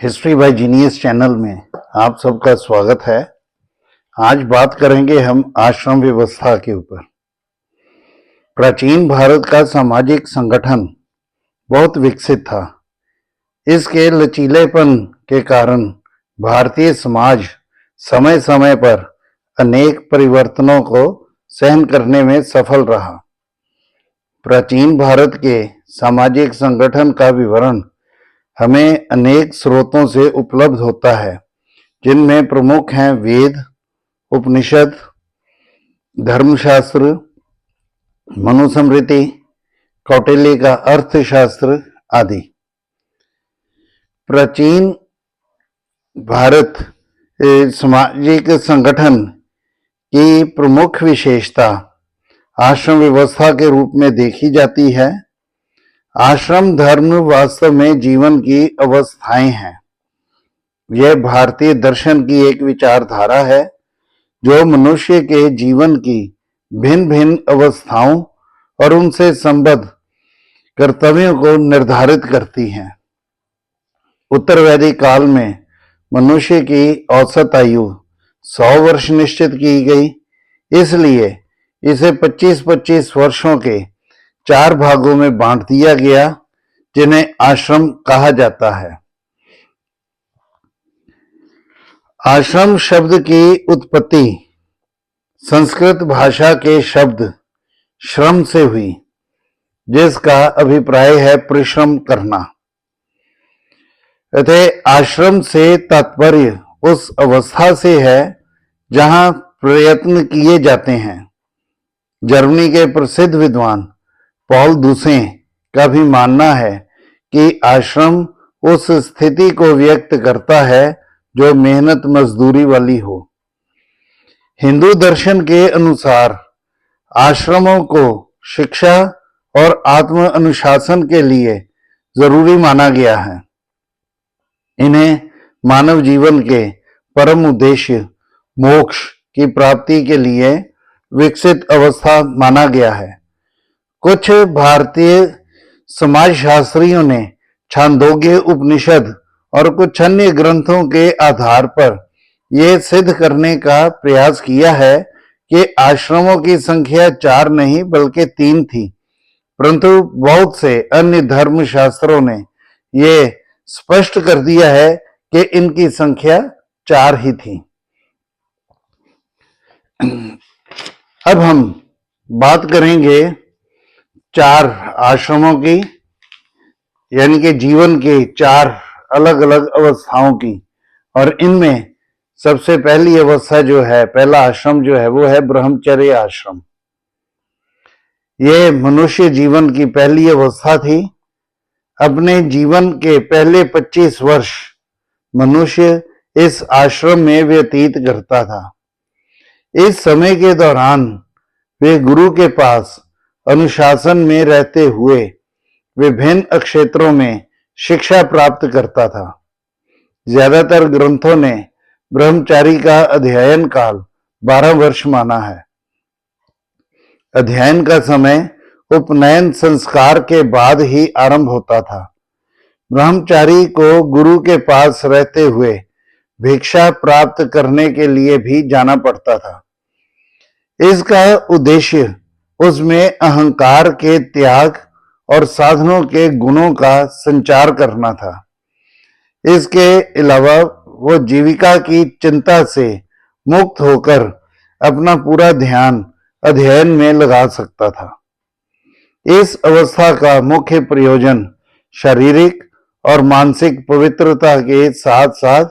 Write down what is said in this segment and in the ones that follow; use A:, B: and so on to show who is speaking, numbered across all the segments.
A: History by genius channel में आप सबका स्वागत है। आज बात करेंगे हम आश्रम व्यवस्था के ऊपर। प्राचीन भारत का सामाजिक संगठन बहुत विकसित था। इसके लचीलेपन के कारण भारतीय समाज समय समय पर अनेक परिवर्तनों को सहन करने में सफल रहा। प्राचीन भारत के सामाजिक संगठन का विवरण हमें अनेक स्रोतों से उपलब्ध होता है, जिनमें प्रमुख हैं वेद, उपनिषद, धर्मशास्त्र, मनुस्मृति, कौटिल्य का अर्थशास्त्र आदि। प्राचीन भारत सामाजिक संगठन की प्रमुख विशेषता आश्रम व्यवस्था के रूप में देखी जाती है। आश्रम धर्म वास्तव में जीवन की अवस्थाएं हैं। यह भारतीय दर्शन की एक विचारधारा है जो मनुष्य के जीवन की भिन्न भिन्न अवस्थाओं और उनसे संबद्ध कर्तव्यों को निर्धारित करती हैं। उत्तर वैदिक काल में मनुष्य की औसत आयु 100 वर्ष निश्चित की गई, इसलिए इसे 25-25 वर्षों के 4 भागों में बांट दिया गया, जिन्हें आश्रम कहा जाता है। आश्रम शब्द की उत्पत्ति संस्कृत भाषा के शब्द श्रम से हुई, जिसका अभिप्राय है परिश्रम करना। अतः आश्रम से तात्पर्य उस अवस्था से है जहां प्रयत्न किए जाते हैं। जर्मनी के प्रसिद्ध विद्वान पॉल दूसे का भी मानना है कि आश्रम उस स्थिति को व्यक्त करता है जो मेहनत मजदूरी वाली हो। हिंदू दर्शन के अनुसार आश्रमों को शिक्षा और आत्म अनुशासन के लिए जरूरी माना गया है। इन्हें मानव जीवन के परम उद्देश्य मोक्ष की प्राप्ति के लिए विकसित अवस्था माना गया है। कुछ भारतीय समाजशास्त्रियों ने छांदोग्य उपनिषद और कुछ अन्य ग्रंथों के आधार पर यह सिद्ध करने का प्रयास किया है कि आश्रमों की संख्या 4 नहीं बल्कि 3 थी, परंतु बहुत से अन्य धर्मशास्त्रों ने यह स्पष्ट कर दिया है कि इनकी संख्या 4 ही थी। अब हम बात करेंगे 4 आश्रमों की, यानी कि जीवन के 4 अलग अलग अवस्थाओं की। और इनमें सबसे पहली अवस्था जो है, पहला आश्रम जो है, वो है ब्रह्मचर्य आश्रम। यह मनुष्य जीवन की पहली अवस्था थी। अपने जीवन के पहले 25 वर्ष मनुष्य इस आश्रम में व्यतीत करता था। इस समय के दौरान वे गुरु के पास अनुशासन में रहते हुए विभिन्न क्षेत्रों में शिक्षा प्राप्त करता था। ज्यादातर ग्रंथों ने ब्रह्मचारी का अध्ययन काल 12 वर्ष माना है। अध्ययन का समय उपनयन संस्कार के बाद ही आरंभ होता था। ब्रह्मचारी को गुरु के पास रहते हुए भिक्षा प्राप्त करने के लिए भी जाना पड़ता था। इसका उद्देश्य उसमें अहंकार के त्याग और साधनों के गुणों का संचार करना था। इसके अलावा वो जीविका की चिंता से मुक्त होकर अपना पूरा ध्यान अध्ययन में लगा सकता था। इस अवस्था का मुख्य प्रयोजन शारीरिक और मानसिक पवित्रता के साथ साथ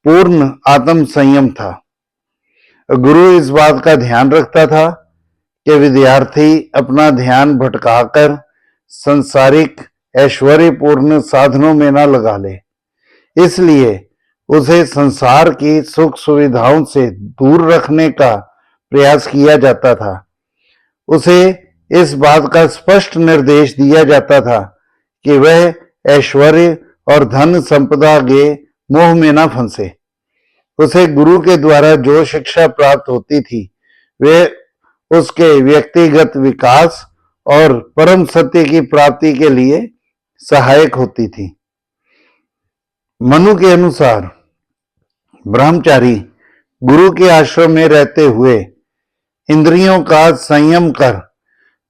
A: पूर्ण आत्म संयम था। गुरु इस बात का ध्यान रखता था कि विद्यार्थी अपना ध्यान भटकाकर संसारिक ऐश्वर्यपूर्ण साधनों में न लगा ले, इसलिए उसे संसार की सुख सुविधाओं से दूर रखने का प्रयास किया जाता था। उसे इस बात का स्पष्ट निर्देश दिया जाता था कि वह ऐश्वर्य और धन संपदा के मोह में न फंसे। उसे गुरु के द्वारा जो शिक्षा प्राप्त होती थी वे उसके व्यक्तिगत विकास और परम सत्य की प्राप्ति के लिए सहायक होती थी। मनु के अनुसार ब्रह्मचारी गुरु के आश्रम में रहते हुए इंद्रियों का संयम कर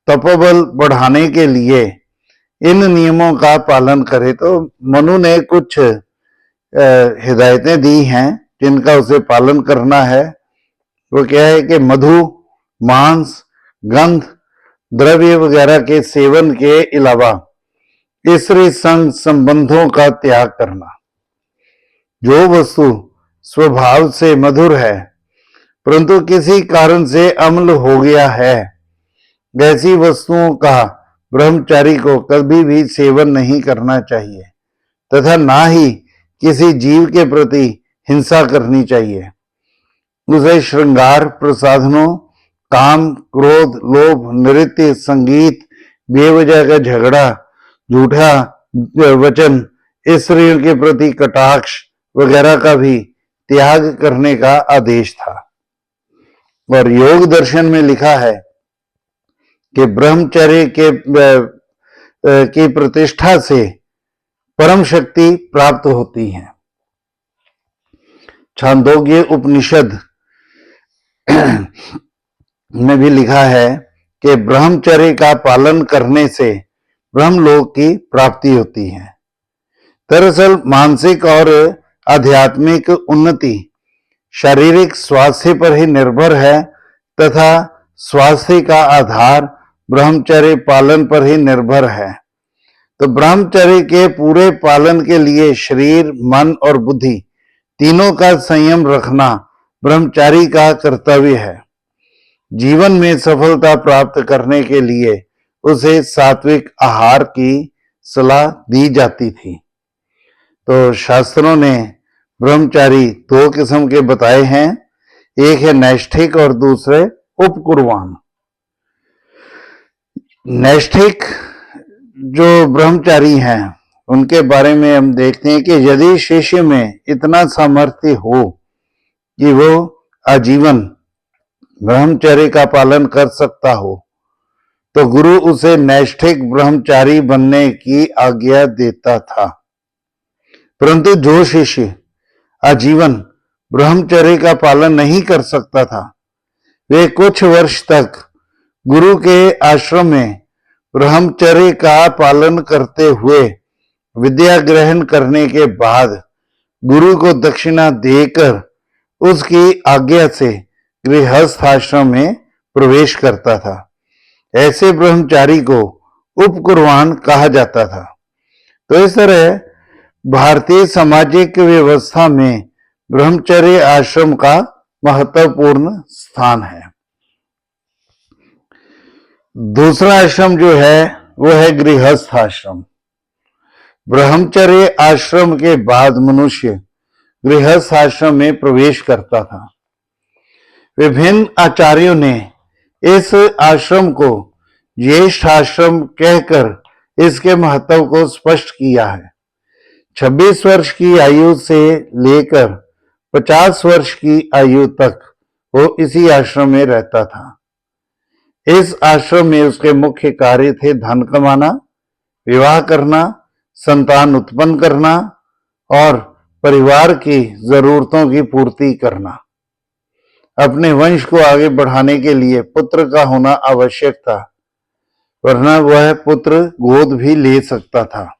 A: तपोबल बढ़ाने के लिए इन नियमों का पालन करे। तो मनु ने कुछ हिदायतें दी हैं जिनका उसे पालन करना है। वो क्या है कि मधु, मांस, गंध, द्रव्य वगैरह के सेवन के अलावा स्त्री संग संबंधों का त्याग करना। जो वस्तु स्वभाव से मधुर है परंतु किसी कारण से अम्ल हो गया है, वैसी वस्तुओं का ब्रह्मचारी को कभी भी सेवन नहीं करना चाहिए तथा ना ही किसी जीव के प्रति हिंसा करनी चाहिए। उसे श्रृंगार, प्रसाधनों, काम, क्रोध, लोभ, नृत्य, संगीत, बेवजह का झगड़ा, झूठा वचन, स्त्रियों के प्रति कटाक्ष वगैरह का भी त्याग करने का आदेश था। और योग दर्शन में लिखा है कि ब्रह्मचर्य की प्रतिष्ठा से परम शक्ति प्राप्त होती है। छांदोग्य उपनिषद में भी लिखा है कि ब्रह्मचर्य का पालन करने से ब्रह्मलोक की प्राप्ति होती है। दरअसल मानसिक और आध्यात्मिक उन्नति शारीरिक स्वास्थ्य पर ही निर्भर है तथा स्वास्थ्य का आधार ब्रह्मचर्य पालन पर ही निर्भर है। तो ब्रह्मचर्य के पूरे पालन के लिए शरीर, मन और बुद्धि तीनों का संयम रखना ब्रह्मचारी का कर्तव्य है। जीवन में सफलता प्राप्त करने के लिए उसे सात्विक आहार की सलाह दी जाती थी। तो शास्त्रों ने ब्रह्मचारी दो किस्म के बताए हैं, एक है नैष्ठिक और दूसरे उपकुर्वाण। नैष्ठिक जो ब्रह्मचारी हैं उनके बारे में हम देखते हैं कि यदि शिष्य में इतना सामर्थ्य हो कि वो आजीवन ब्रह्मचर्य का पालन कर सकता हो तो गुरु उसे नैष्ठिक ब्रह्मचारी बनने की आज्ञा देता था। परंतु जो शिष्य आजीवन ब्रह्मचर्य का पालन नहीं कर सकता था, वे कुछ वर्ष तक गुरु के आश्रम में ब्रह्मचर्य का पालन करते हुए विद्या ग्रहण करने के बाद गुरु को दक्षिणा देकर उसकी आज्ञा से गृहस्थ आश्रम में प्रवेश करता था। ऐसे ब्रह्मचारी को उपकुर्वाण कहा जाता था। तो इस तरह भारतीय सामाजिक व्यवस्था में ब्रह्मचर्य आश्रम का महत्वपूर्ण स्थान है। दूसरा आश्रम जो है वो है गृहस्थ आश्रम। ब्रह्मचर्य आश्रम के बाद मनुष्य गृहस्थ आश्रम में प्रवेश करता था। विभिन्न आचार्यों ने इस आश्रम को ज्येष्ठ आश्रम कहकर इसके महत्व को स्पष्ट किया है। 26 वर्ष की आयु से लेकर 50 वर्ष की आयु तक वो इसी आश्रम में रहता था। इस आश्रम में उसके मुख्य कार्य थे धन कमाना, विवाह करना, संतान उत्पन्न करना और परिवार की जरूरतों की पूर्ति करना। अपने वंश को आगे बढ़ाने के लिए पुत्र का होना आवश्यक था, वरना वह पुत्र गोद भी ले सकता था।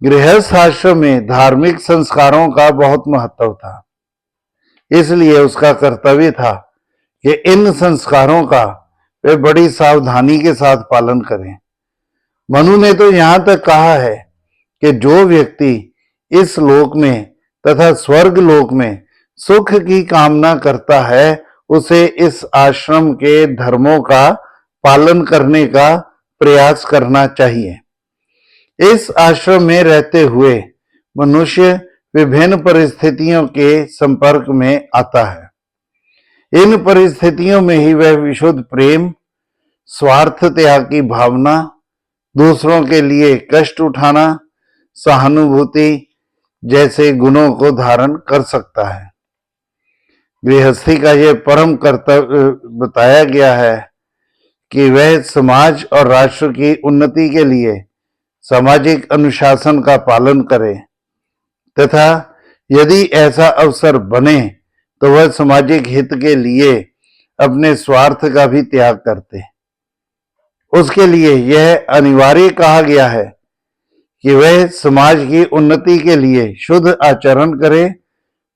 A: गृहस्थ आश्रम में धार्मिक संस्कारों का बहुत महत्व था, इसलिए उसका कर्तव्य था कि इन संस्कारों का वे बड़ी सावधानी के साथ पालन करें। मनु ने तो यहां तक कहा है कि जो व्यक्ति इस लोक में तथा स्वर्ग लोक में सुख की कामना करता है उसे इस आश्रम के धर्मों का पालन करने का प्रयास करना चाहिए। इस आश्रम में रहते हुए मनुष्य विभिन्न परिस्थितियों के संपर्क में आता है। इन परिस्थितियों में ही वह विशुद्ध प्रेम, स्वार्थ त्याग की भावना, दूसरों के लिए कष्ट उठाना, सहानुभूति जैसे गुणों को धारण कर सकता है। गृहस्थी का यह परम कर्तव्य बताया गया है कि वह समाज और राष्ट्र की उन्नति के लिए सामाजिक अनुशासन का पालन करे तथा यदि ऐसा अवसर बने तो वह सामाजिक हित के लिए अपने स्वार्थ का भी त्याग करते। उसके लिए यह अनिवार्य कहा गया है कि वह समाज की उन्नति के लिए शुद्ध आचरण करे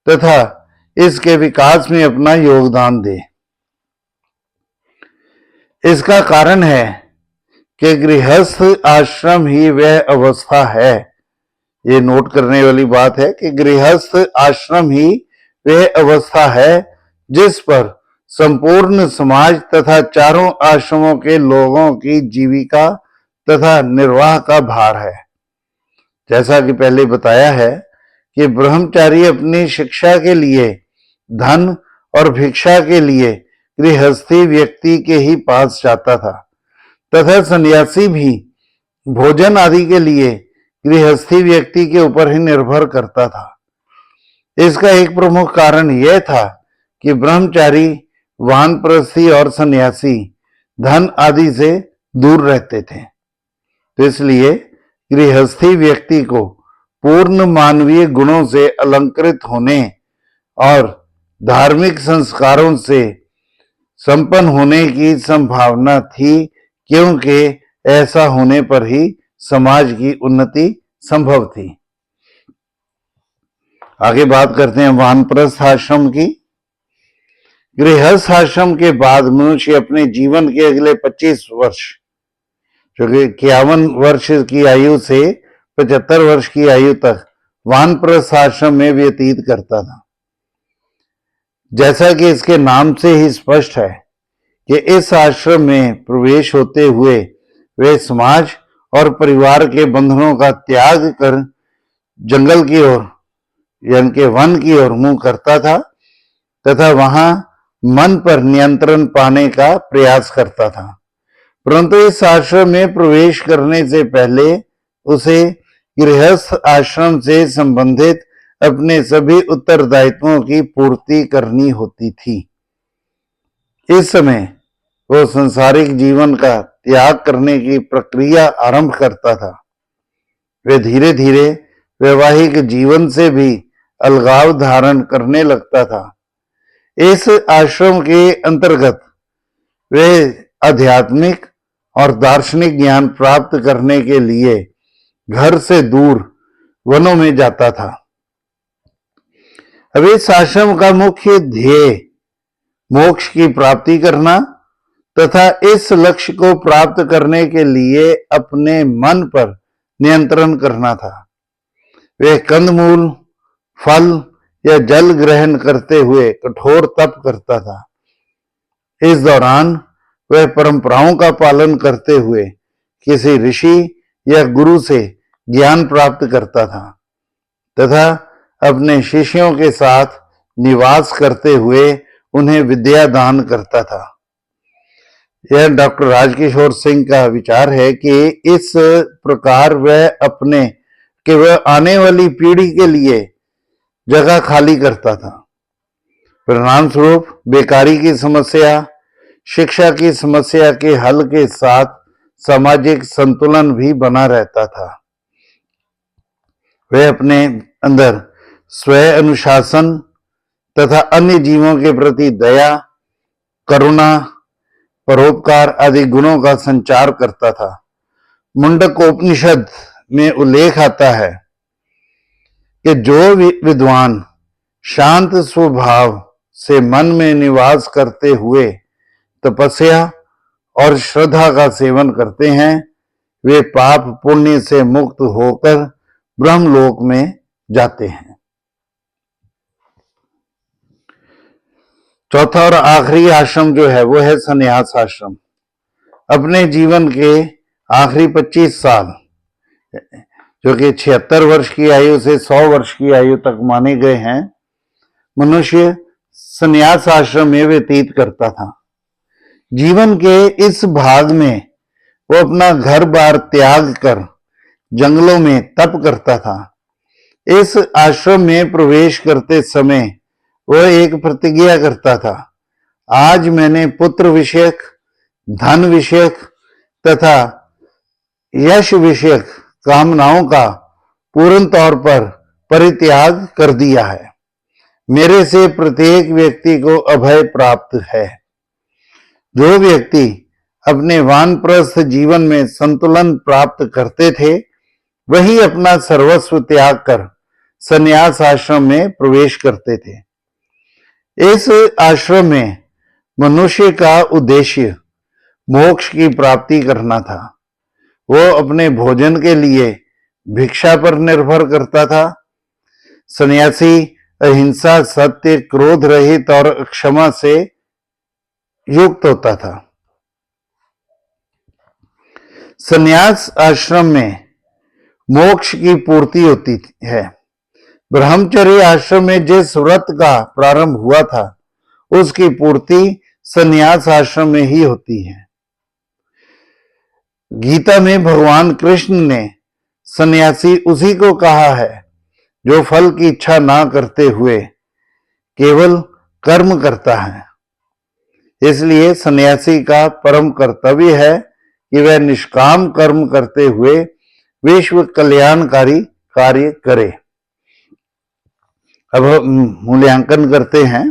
A: तथा इसके विकास में अपना योगदान दे। इसका कारण है कि गृहस्थ आश्रम ही वह अवस्था है, ये नोट करने वाली बात है कि गृहस्थ आश्रम ही वह अवस्था है जिस पर संपूर्ण समाज तथा चारों आश्रमों के लोगों की जीविका तथा निर्वाह का भार है। जैसा कि पहले बताया है कि ब्रह्मचारी अपनी शिक्षा के लिए धन और भिक्षा के लिए गृहस्थी व्यक्ति के ही पास जाता था तथा सन्यासी भी भोजन आदि के लिए गृहस्थी व्यक्ति के ऊपर ही निर्भर करता था। इसका एक प्रमुख कारण यह था कि ब्रह्मचारी, वानप्रस्थी और सन्यासी धन आदि से दूर रहते थे, तो इसलिए गृहस्थी व्यक्ति को पूर्ण मानवीय गुणों से अलंकृत होने और धार्मिक संस्कारों से संपन्न होने की संभावना थी, क्योंकि ऐसा होने पर ही समाज की उन्नति संभव थी। आगे बात करते हैं वानप्रस्थ आश्रम की। गृहस्थ आश्रम के बाद मनुष्य अपने जीवन के अगले 25 वर्ष, जो कि 51 वर्ष की आयु से 75 वर्ष की आयु तक वानप्रस्थ आश्रम में व्यतीत करता था। जैसा कि इसके नाम से ही स्पष्ट है कि इस आश्रम में प्रवेश होते हुए वे समाज और परिवार के बंधनों का त्याग कर जंगल की ओर यानी कि वन की ओर मुंह करता था तथा वहां मन पर नियंत्रण पाने का प्रयास करता था। परंतु इस आश्रम में प्रवेश करने से पहले उसे गृहस्थ आश्रम से संबंधित अपने सभी उत्तरदायित्वों की पूर्ति करनी होती थी। इस समय वो सांसारिक जीवन का त्याग करने की प्रक्रिया आरंभ करता था। वे धीरे धीरे वैवाहिक जीवन से भी अलगाव धारण करने लगता था। इस आश्रम के अंतर्गत वे आध्यात्मिक और दार्शनिक ज्ञान प्राप्त करने के लिए घर से दूर वनों में जाता था। अब इस आश्रम का मुख्य ध्येय मोक्ष की प्राप्ति करना तथा इस लक्ष्य को प्राप्त करने के लिए अपने मन पर नियंत्रण करना था। वे कंदमूल, फल या जल ग्रहण करते हुए कठोर तप करता था। इस दौरान वह परंपराओं का पालन करते हुए किसी ऋषि या गुरु से ज्ञान प्राप्त करता था तथा अपने शिष्यों के साथ निवास करते हुए उन्हें विद्या दान करता था। यह डॉक्टर राजकिशोर सिंह का विचार है कि इस प्रकार वह आने वाली पीढ़ी के लिए जगह खाली करता था। परिणाम स्वरूप बेकारी की समस्या, शिक्षा की समस्या के हल के साथ सामाजिक संतुलन भी बना रहता था। वह अपने अंदर स्वयं अनुशासन तथा अन्य जीवों के प्रति दया, करुणा, परोपकार आदि गुणों का संचार करता था। मुंडकोपनिषद में उल्लेख आता है कि जो विद्वान शांत स्वभाव से मन में निवास करते हुए तपस्या और श्रद्धा का सेवन करते हैं, वे पाप पुण्य से मुक्त होकर ब्रह्मलोक में जाते हैं। चौथा और आखिरी आश्रम जो है वो है संन्यास आश्रम। अपने जीवन के आखिरी 25 साल, जो कि 76 वर्ष की आयु से 100 वर्ष की आयु तक माने गए हैं, मनुष्य संन्यास आश्रम में व्यतीत करता था। जीवन के इस भाग में वो अपना घर बार त्याग कर जंगलों में तप करता था। इस आश्रम में प्रवेश करते समय वह एक प्रतिज्ञा करता था, आज मैंने पुत्र विषयक, धन विषयक तथा यश विषयक कामनाओं का पूर्ण तौर पर परित्याग कर दिया है। मेरे से प्रत्येक व्यक्ति को अभय प्राप्त है। जो व्यक्ति अपने वानप्रस्थ जीवन में संतुलन प्राप्त करते थे, वही अपना सर्वस्व त्याग कर संन्यास आश्रम में प्रवेश करते थे। इस आश्रम में मनुष्य का उद्देश्य मोक्ष की प्राप्ति करना था। वो अपने भोजन के लिए भिक्षा पर निर्भर करता था। सन्यासी अहिंसा, सत्य, क्रोध रहित और क्षमा से युक्त होता था। संन्यास आश्रम में मोक्ष की पूर्ति होती है। ब्रह्मचर्य आश्रम में जिस व्रत का प्रारंभ हुआ था, उसकी पूर्ति संन्यास आश्रम में ही होती है। गीता में भगवान कृष्ण ने सन्यासी उसी को कहा है जो फल की इच्छा ना करते हुए केवल कर्म करता है। इसलिए सन्यासी का परम कर्तव्य है कि वह निष्काम कर्म करते हुए विश्व कल्याणकारी कार्य करे। अब मूल्यांकन करते हैं।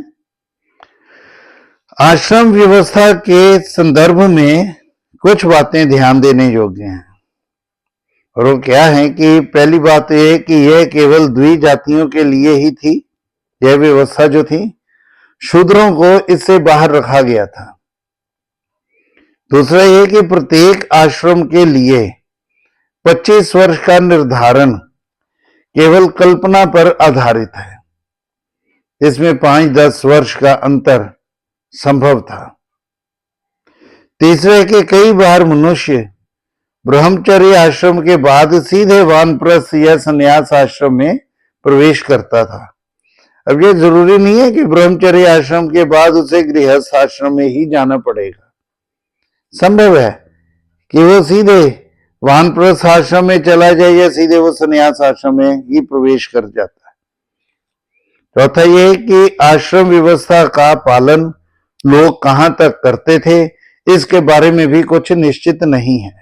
A: आश्रम व्यवस्था के संदर्भ में कुछ बातें ध्यान देने योग्य हैं। और वो क्या है कि पहली बात यह कि यह केवल द्विजातियों के लिए ही थी। यह व्यवस्था जो थी, शूद्रों को इससे बाहर रखा गया था। दूसरा यह कि प्रत्येक आश्रम के लिए 25 वर्ष का निर्धारण केवल कल्पना पर आधारित है। इसमें 5-10 वर्ष का अंतर संभव था। तीसरा है कि कई बार मनुष्य ब्रह्मचर्य आश्रम के बाद सीधे वानप्रस्थ या संन्यास आश्रम में प्रवेश करता था। अब यह जरूरी नहीं है कि ब्रह्मचर्य आश्रम के बाद उसे गृहस्थ आश्रम में ही जाना पड़ेगा। संभव है कि वो सीधे वानप्रस्थ आश्रम में चला जाए या सीधे वो संन्यास आश्रम में ही प्रवेश कर जाता है। चौथा यह कि आश्रम व्यवस्था का पालन लोग कहां तक करते थे, इसके बारे में भी कुछ निश्चित नहीं है।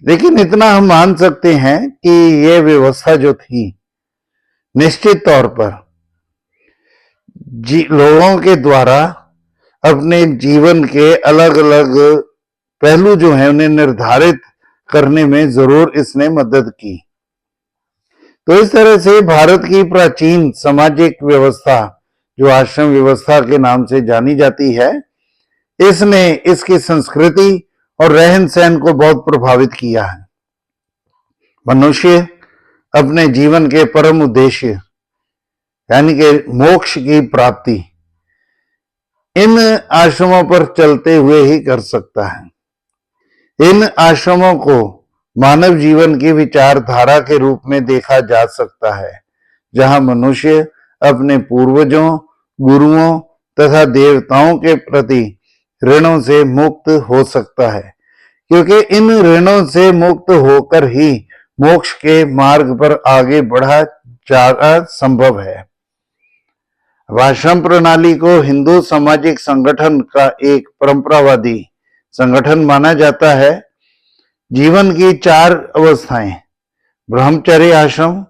A: लेकिन इतना हम मान सकते हैं कि यह व्यवस्था जो थी, निश्चित तौर पर लोगों के द्वारा अपने जीवन के अलग अलग पहलू जो है उन्हें निर्धारित करने में जरूर इसने मदद की। तो इस तरह से भारत की प्राचीन सामाजिक व्यवस्था, जो आश्रम व्यवस्था के नाम से जानी जाती है, इसने इसकी संस्कृति और रहन सहन को बहुत प्रभावित किया है। मनुष्य अपने जीवन के परम उद्देश्य यानी कि मोक्ष की प्राप्ति इन आश्रमों पर चलते हुए ही कर सकता है। इन आश्रमों को मानव जीवन की विचारधारा के रूप में देखा जा सकता है, जहां मनुष्य अपने पूर्वजों, गुरुओं तथा देवताओं के प्रति ऋणों से मुक्त हो सकता है, क्योंकि इन ऋणों से मुक्त होकर ही मोक्ष के मार्ग पर आगे बढ़ा जाना संभव है। आश्रम प्रणाली को हिंदू सामाजिक संगठन का एक परंपरावादी संगठन माना जाता है। जीवन की 4 अवस्थाएं, ब्रह्मचर्य आश्रम,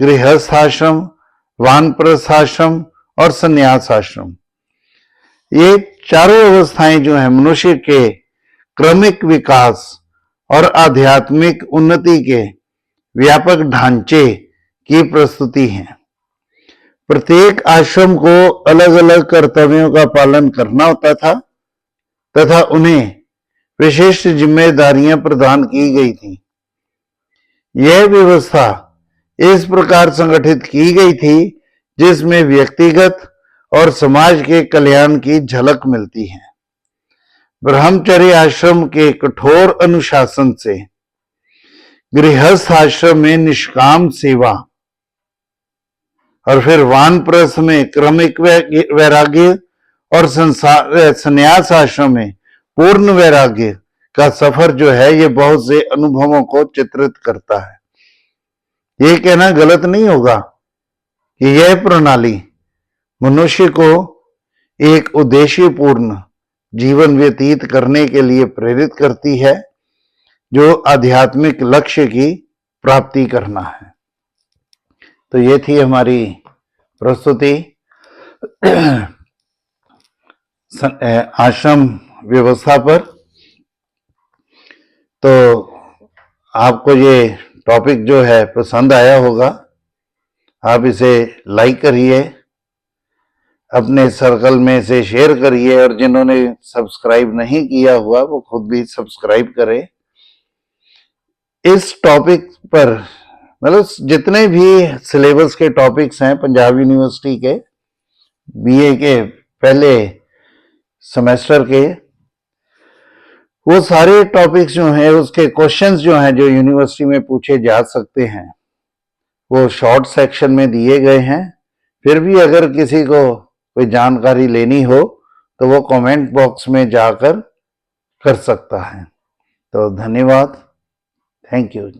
A: गृहस्थ आश्रम, वानप्रस्थ आश्रम और संन्यास आश्रम, ये चारों अवस्थाएं जो है मनुष्य के क्रमिक विकास और आध्यात्मिक उन्नति के व्यापक ढांचे की प्रस्तुति है। प्रत्येक आश्रम को अलग अलग कर्तव्यों का पालन करना होता था तथा उन्हें विशिष्ट जिम्मेदारियां प्रदान की गई थी। यह व्यवस्था इस प्रकार संगठित की गई थी जिसमें व्यक्तिगत और समाज के कल्याण की झलक मिलती है। ब्रह्मचर्य आश्रम के कठोर अनुशासन से गृहस्थ आश्रम में निष्काम सेवा और फिर वानप्रस्थ में क्रमिक वैराग्य और संन्यास आश्रम में पूर्ण वैराग्य का सफर जो है ये बहुत से अनुभवों को चित्रित करता है। ये कहना गलत नहीं होगा कि यह प्रणाली मनुष्य को एक उद्देश्यपूर्ण जीवन व्यतीत करने के लिए प्रेरित करती है, जो आध्यात्मिक लक्ष्य की प्राप्ति करना है। तो ये थी हमारी प्रस्तुति आश्रम व्यवस्था पर। तो आपको ये टॉपिक जो है पसंद आया होगा, आप इसे लाइक करिए, अपने सर्कल में से शेयर करिए, और जिन्होंने सब्सक्राइब नहीं किया हुआ वो खुद भी सब्सक्राइब करें। इस टॉपिक पर मतलब जितने भी सिलेबस के टॉपिक्स हैं पंजाब यूनिवर्सिटी के बीए के पहले सेमेस्टर के, वो सारे टॉपिक्स जो हैं उसके क्वेश्चंस जो हैं जो यूनिवर्सिटी में पूछे जा सकते हैं वो शॉर्ट सेक्शन में दिए गए हैं। फिर भी अगर किसी को कोई जानकारी लेनी हो तो वो कमेंट बॉक्स में जाकर कर सकता है। तो धन्यवाद, थैंक यू।